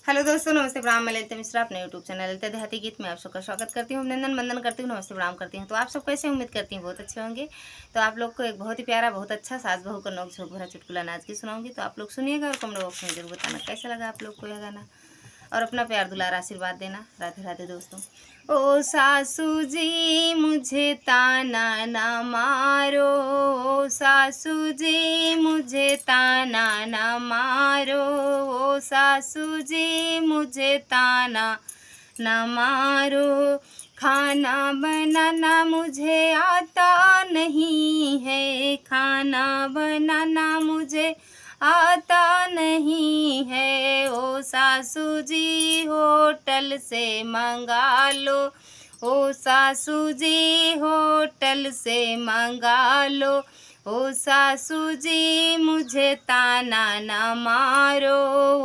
Hello दोस्तों, नमस्ते प्रणाम। मैं ललिता मिश्रा अपने यूट्यूब चैनल ललिता देहाती गीत में आप सबका स्वागत करती हूँ, अभिनंदन वंदन करती हूँ, नमस्ते प्रणाम करती हूँ। तो आप सब कैसे, उम्मीद करती हूँ बहुत अच्छे होंगे। तो आप लोग को एक बहुत ही प्यारा, बहुत अच्छा सास बहू का नोक झोंक भरा चुटकुला नाच के सुनाऊंगी। तो आप लोग सुनिएगा और कमेंट बॉक्स में जरूर बताना कैसा लगा आप लोग को यह गाना, और अपना प्यार दुलार आशीर्वाद देना। राधे राधे दोस्तों। ओ सासू जी मुझे ताना ना मारो, ओ सासू जी मुझे ताना ना मारो, ओ सासू जी मुझे ताना ना मारो। खाना बनाना मुझे आता नहीं है, खाना बनाना मुझे आता नहीं है। ओ सासू जी होटल से मंगा लो, ओ सासू जी होटल से मंगा लो, ओ सासू जी मुझे ताना ना मारो,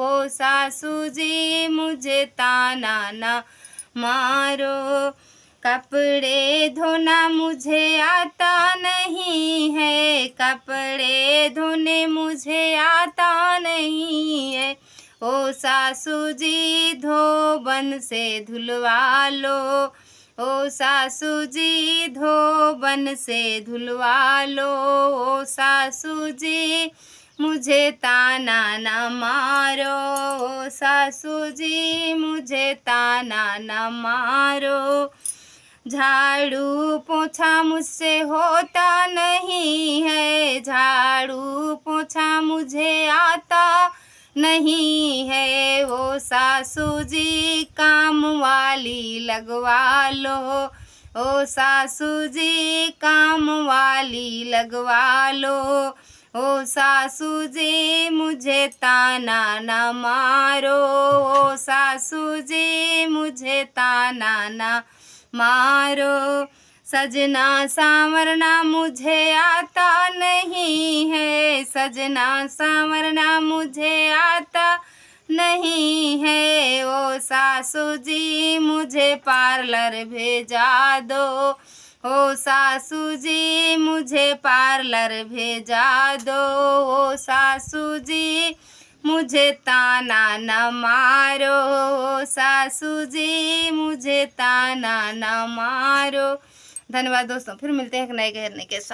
ओ सासू जी मुझे ताना ना मारो। कपड़े धोना मुझे आता नहीं है, कपड़े धोने मुझे आता नहीं है। ओ सासू जी धोबन से धुलवा लो, ओ सासू जी धोबन से धुलवा लो, ओ सासू जी मुझे ताना ना मारो, ओ सासू जी मुझे ताना ना मारो। झाड़ू पोछा मुझसे होता नहीं है, झाड़ू पोछा मुझे आता नहीं है। ओ सासू जी काम वाली लगवा लो, ओ सासू जी काम वाली लगवा लो, ओ सासू जी मुझे ताना ना मारो, ओ सासू जी मुझे ताना ना मारो। सजना सांवरना मुझे आता नहीं है, सजना सांवरना मुझे आता नहीं है। ओ सासू जी मुझे पार्लर भेजा दो, ओ सासू जी मुझे पार्लर भेजा दो, ओ सासू जी मुझे ताना न मारो, ओ सासू जी मुझे ताना न मारो। धन्यवाद दोस्तों, फिर मिलते हैं एक नए कहने के साथ।